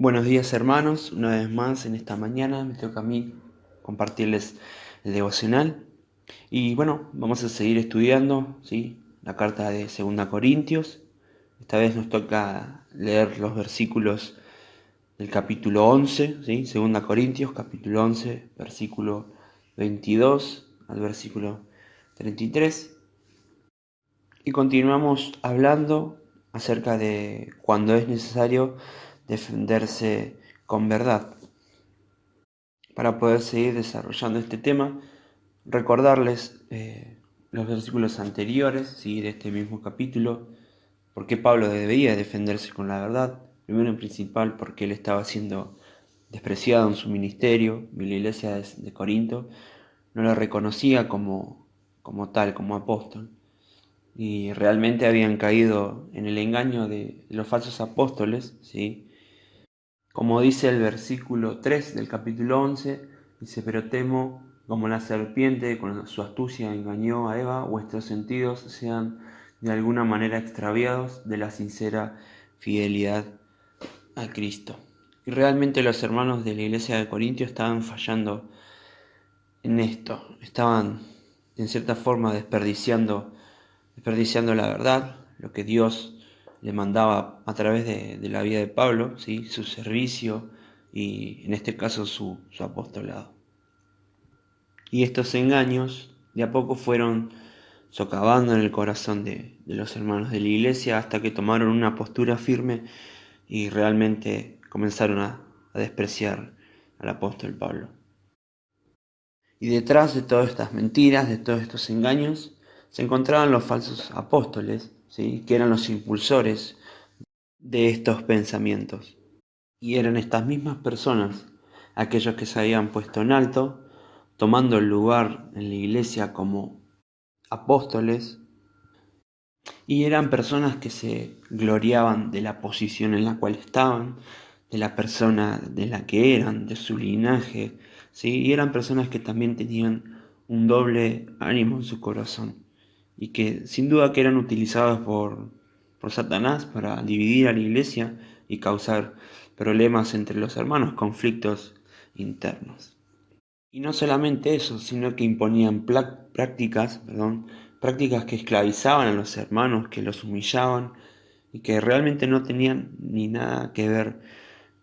Buenos días hermanos, una vez más en esta mañana me toca a mí compartirles el devocional y bueno, vamos a seguir estudiando, ¿sí? La carta de 2 Corintios. Esta vez nos toca leer los versículos del capítulo 11, ¿sí? 2 Corintios, capítulo 11, versículo 22 al versículo 33 y continuamos hablando acerca de cuando es necesario defenderse con verdad. Para poder seguir desarrollando este tema, recordarles los versículos anteriores, ¿sí? De este mismo capítulo, por qué Pablo debía defenderse con la verdad. Primero en principal porque él estaba siendo despreciado en su ministerio, y la iglesia de Corinto no lo reconocía como tal, como apóstol, y realmente habían caído en el engaño de los falsos apóstoles, ¿sí? Como dice el versículo 3 del capítulo 11, dice: pero temo, como la serpiente con su astucia engañó a Eva, vuestros sentidos sean de alguna manera extraviados de la sincera fidelidad a Cristo. Y realmente los hermanos de la iglesia de Corintio estaban fallando en esto, estaban en cierta forma desperdiciando la verdad, lo que Dios le mandaba a través de la vida de Pablo, ¿sí? Su servicio y en este caso su apostolado. Y estos engaños de a poco fueron socavando en el corazón de los hermanos de la iglesia hasta que tomaron una postura firme y realmente comenzaron a despreciar al apóstol Pablo. Y detrás de todas estas mentiras, de todos estos engaños, se encontraban los falsos apóstoles, ¿sí? Que eran los impulsores de estos pensamientos. Y eran estas mismas personas, aquellos que se habían puesto en alto, tomando el lugar en la iglesia como apóstoles, y eran personas que se gloriaban de la posición en la cual estaban, de la persona de la que eran, de su linaje, ¿sí? Y eran personas que también tenían un doble ánimo en su corazón y que sin duda que eran utilizados por Satanás para dividir a la iglesia y causar problemas entre los hermanos, conflictos internos. Y no solamente eso, sino que imponían prácticas que esclavizaban a los hermanos, que los humillaban y que realmente no tenían ni nada que ver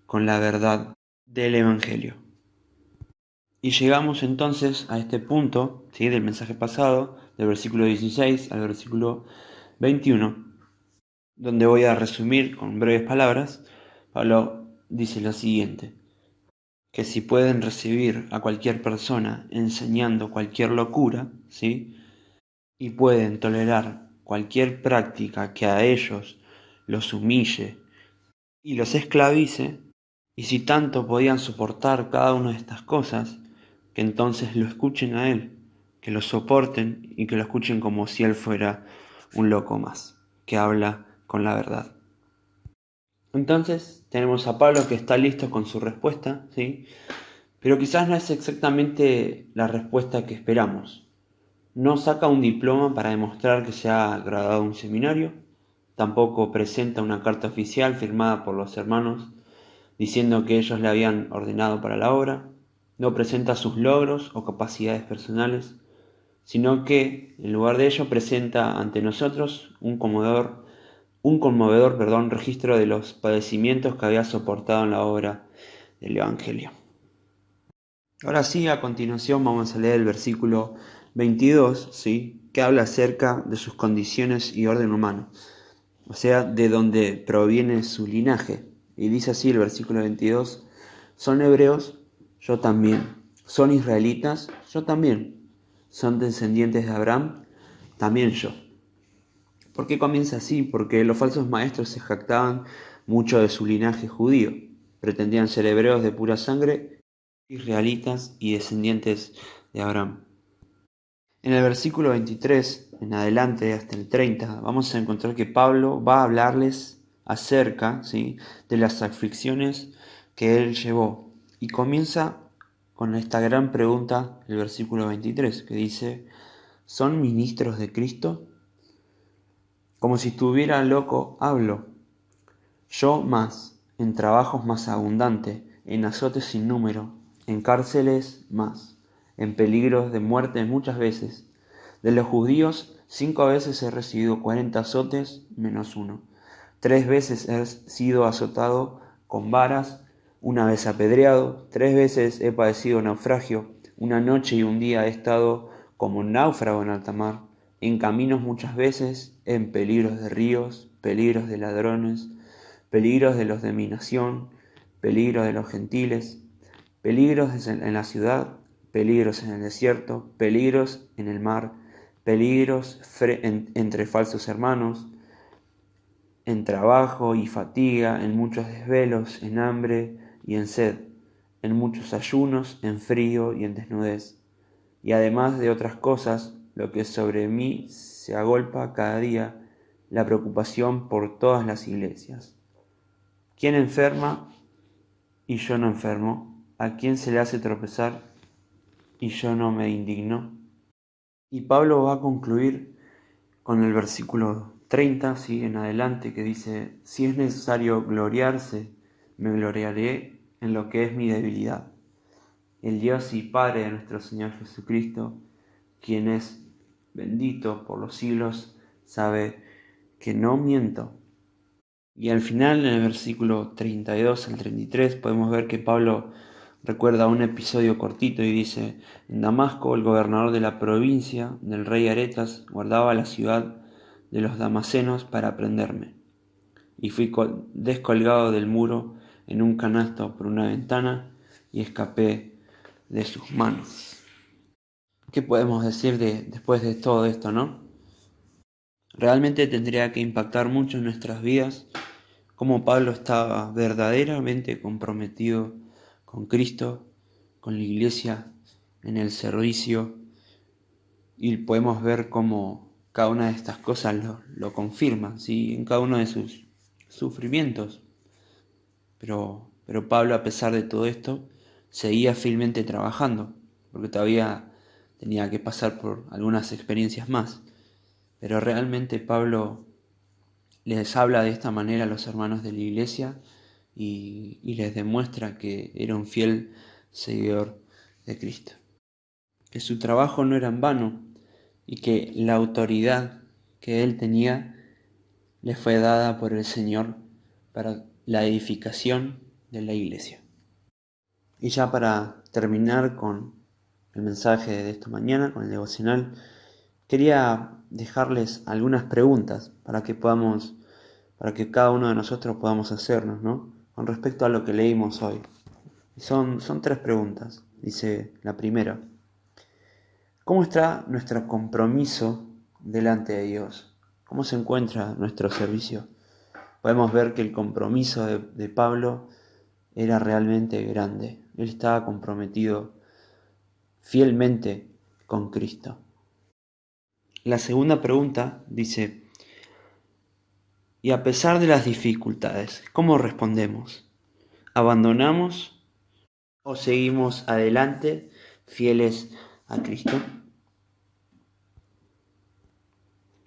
con la verdad del Evangelio. Y llegamos entonces a este punto, ¿sí? Del mensaje pasado, del versículo 16 al versículo 21, donde voy a resumir con breves palabras. Pablo dice lo siguiente: que si pueden recibir a cualquier persona enseñando cualquier locura, ¿sí? Y pueden tolerar cualquier práctica que a ellos los humille y los esclavice, y si tanto podían soportar cada una de estas cosas, que entonces lo escuchen a él, que lo soporten y que lo escuchen como si él fuera un loco más, que habla con la verdad. Entonces tenemos a Pablo que está listo con su respuesta, ¿sí? Pero quizás no es exactamente la respuesta que esperamos. No saca un diploma para demostrar que se ha graduado en un seminario, tampoco presenta una carta oficial firmada por los hermanos diciendo que ellos le habían ordenado para la obra, no presenta sus logros o capacidades personales, sino que en lugar de ello presenta ante nosotros un conmovedor registro de los padecimientos que había soportado en la obra del Evangelio. Ahora sí, a continuación vamos a leer el versículo 22, ¿sí? Que habla acerca de sus condiciones y orden humano, o sea, de donde proviene su linaje. Y dice así el versículo 22: son hebreos, yo también; son israelitas, yo también; son descendientes de Abraham, también yo. ¿Por qué comienza así? Porque los falsos maestros se jactaban mucho de su linaje judío, pretendían ser hebreos de pura sangre, israelitas y descendientes de Abraham. En el versículo 23 en adelante hasta el 30 vamos a encontrar que Pablo va a hablarles acerca, ¿sí?, de las aflicciones que él llevó. Y comienza con esta gran pregunta, el versículo 23, que dice: ¿son ministros de Cristo? Como si estuviera loco hablo. Yo más, en trabajos más abundante, en azotes sin número, en cárceles más, en peligros de muerte muchas veces. De los judíos 5 veces he recibido 40 azotes menos uno. 3 veces he sido azotado con varas, 1 vez apedreado, 3 veces he padecido naufragio, 1 noche y 1 día he estado como un náufrago en alta mar, en caminos muchas veces, en peligros de ríos, peligros de ladrones, peligros de los de mi nación, peligros de los gentiles, peligros en la ciudad, peligros en el desierto, peligros en el mar, peligros entre falsos hermanos, en trabajo y fatiga, en muchos desvelos, en hambre y en sed, en muchos ayunos, en frío y en desnudez. Y además de otras cosas, lo que sobre mí se agolpa cada día, la preocupación por todas las iglesias. ¿Quién enferma y yo no enfermo? ¿A quién se le hace tropezar y yo no me indigno? Y Pablo va a concluir con el versículo 30, ¿sí? En adelante, que dice: si es necesario gloriarse, me gloriaré en lo que es mi debilidad. El Dios y Padre de nuestro Señor Jesucristo, quien es bendito por los siglos, sabe que no miento. Y al final, en el versículo 32 al 33, podemos ver que Pablo recuerda un episodio cortito y dice: en Damasco, el gobernador de la provincia del rey Aretas guardaba la ciudad de los damasenos para prenderme, y fui descolgado del muro en un canasto por una ventana y escapé de sus manos. ¿Qué podemos decir después de todo esto, no? Realmente tendría que impactar mucho en nuestras vidas cómo Pablo estaba verdaderamente comprometido con Cristo, con la iglesia, en el servicio, y podemos ver cómo cada una de estas cosas lo confirma, ¿sí? En cada uno de sus sufrimientos. Pero Pablo, a pesar de todo esto, seguía fielmente trabajando, porque todavía tenía que pasar por algunas experiencias más. Pero realmente Pablo les habla de esta manera a los hermanos de la iglesia y les demuestra que era un fiel seguidor de Cristo. Que su trabajo no era en vano y que la autoridad que él tenía le fue dada por el Señor para la edificación de la iglesia. Y ya para terminar con el mensaje de esta mañana, con el devocional, quería dejarles algunas preguntas para que cada uno de nosotros podamos hacernos, ¿no? Con respecto a lo que leímos hoy. Son 3 preguntas. Dice la primera: ¿cómo está nuestro compromiso delante de Dios? ¿Cómo se encuentra nuestro servicio? Podemos ver que el compromiso de Pablo era realmente grande. Él estaba comprometido fielmente con Cristo. La segunda pregunta dice: y a pesar de las dificultades, ¿cómo respondemos? ¿Abandonamos o seguimos adelante fieles a Cristo?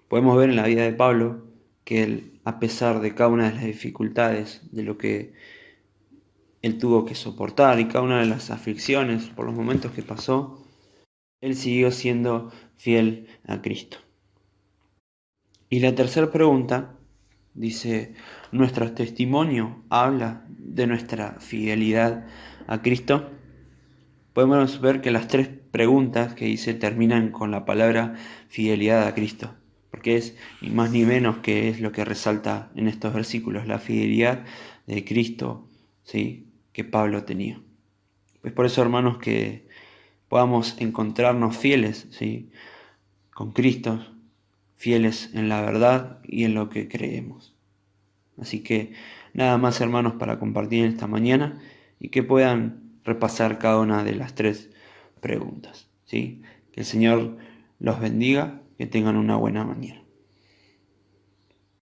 Podemos ver en la vida de Pablo que él, a pesar de cada una de las dificultades, de lo que él tuvo que soportar y cada una de las aflicciones por los momentos que pasó, él siguió siendo fiel a Cristo. Y la tercera pregunta dice: ¿nuestro testimonio habla de nuestra fidelidad a Cristo? Podemos ver que las 3 preguntas que hice terminan con la palabra fidelidad a Cristo, porque es ni más ni menos que es lo que resalta en estos versículos, la fidelidad de Cristo, ¿sí?, que Pablo tenía. Es por eso, hermanos, que podamos encontrarnos fieles, ¿sí?, con Cristo, fieles en la verdad y en lo que creemos. Así que nada más, hermanos, para compartir esta mañana y que puedan repasar cada una de las 3 preguntas, ¿sí? Que el Señor los bendiga, que tengan una buena mañana.